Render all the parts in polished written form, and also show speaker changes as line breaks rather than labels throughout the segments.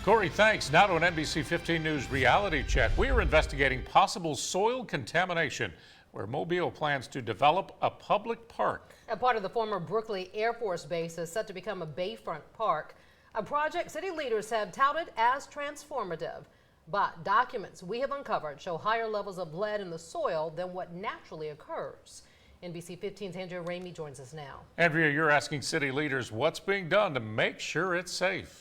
Corey, thanks. Now to an NBC 15 News reality check. We are investigating possible soil contamination where Mobile plans to develop a public park.
A part of the former Brooklyn Air Force Base is set to become a bayfront park, a project city leaders have touted as transformative. But documents we have uncovered show higher levels of lead in the soil than what naturally occurs. NBC 15's Andrea Ramey joins us now.
Andrea, you're asking city leaders what's being done to make sure it's safe.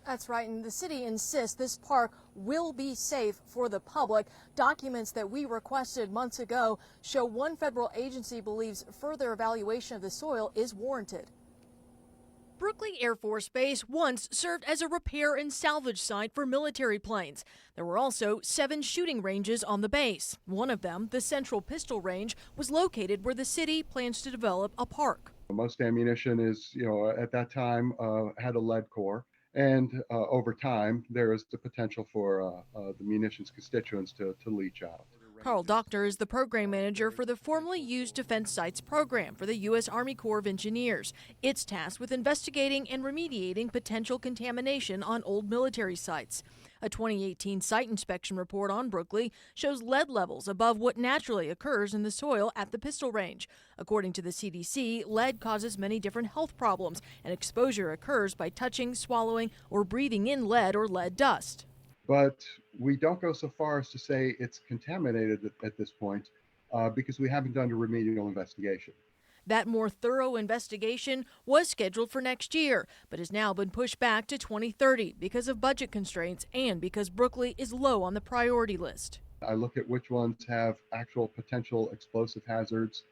That's right, and the city insists this park will be safe for the public. Documents that we requested months ago show one federal agency believes further evaluation of the soil is warranted.
Brooklyn Air Force Base once served as a repair and salvage site for military planes. There were also 7 shooting ranges on the base. One of them, the Central Pistol Range, was located where the city plans to develop a park.
Most ammunition is, at that time had a lead core. And over time, there is the potential for the munitions constituents to leach out.
Carl Doctor is the program manager for the formerly used Defense Sites program for the U.S. Army Corps of Engineers. It's tasked with investigating and remediating potential contamination on old military sites. A 2018 site inspection report on Brooklyn shows lead levels above what naturally occurs in the soil at the pistol range. According to the CDC, lead causes many different health problems, and exposure occurs by touching, swallowing, or breathing in lead or lead dust.
But we don't go so far as to say it's contaminated at this point because we haven't done a remedial investigation.
That more thorough investigation was scheduled for next year, but has now been pushed back to 2030 because of budget constraints and because Brooklyn is low on the priority list.
I look at which ones have actual potential explosive hazards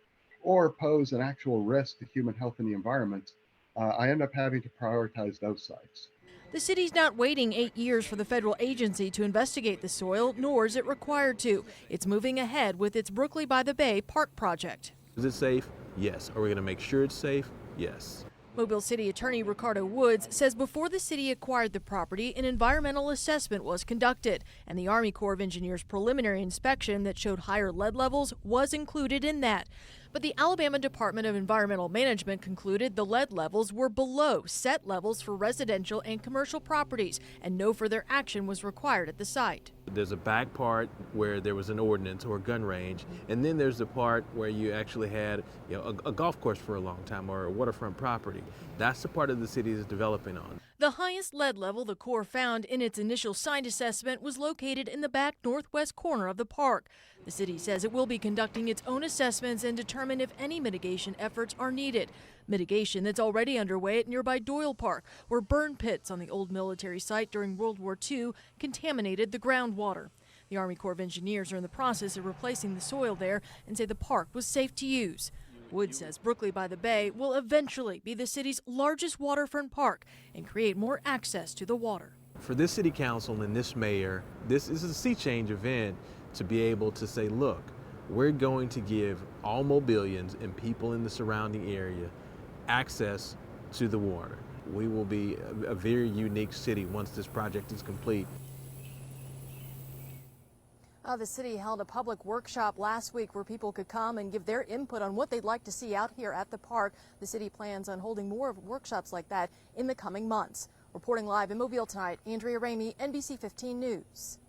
or pose an actual risk to human health and the environment. I end up having to prioritize those sites.
The city's not waiting 8 years for the federal agency to investigate the soil, nor is it required to. It's moving ahead with its Brooklyn by the Bay Park project.
Is it safe? Yes. Are we going to make sure it's safe? Yes.
Mobile City Attorney Ricardo Woods says before the city acquired the property, an environmental assessment was conducted, and the Army Corps of Engineers preliminary inspection that showed higher lead levels was included in that. But the Alabama Department of Environmental Management concluded the lead levels were below set levels for residential and commercial properties, and no further action was required at the site.
There's a back part where there was an ordinance or a gun range, and then there's the part where you actually had a golf course for a long time or a waterfront property. That's the part of the city is developing on.
The highest lead level the Corps found in its initial site assessment was located in the back northwest corner of the park. The city says it will be conducting its own assessments and determine if any mitigation efforts are needed. Mitigation that's already underway at nearby Doyle Park, where burn pits on the old military site during World War II contaminated the groundwater. The Army Corps of Engineers are in the process of replacing the soil there and say the park was safe to use. Wood says Brooklyn by the Bay will eventually be the city's largest waterfront park and create more access to the water.
For this city council and this mayor, this is a sea change event to be able to say, look, we're going to give all Mobilians and people in the surrounding area access to the water. We will be a very unique city once this project is complete.
The city held a public workshop last week where people could come and give their input on what they'd like to see out here at the park. The city plans on holding more workshops like that in the coming months. Reporting live in Mobile tonight, Andrea Ramey, NBC 15 News.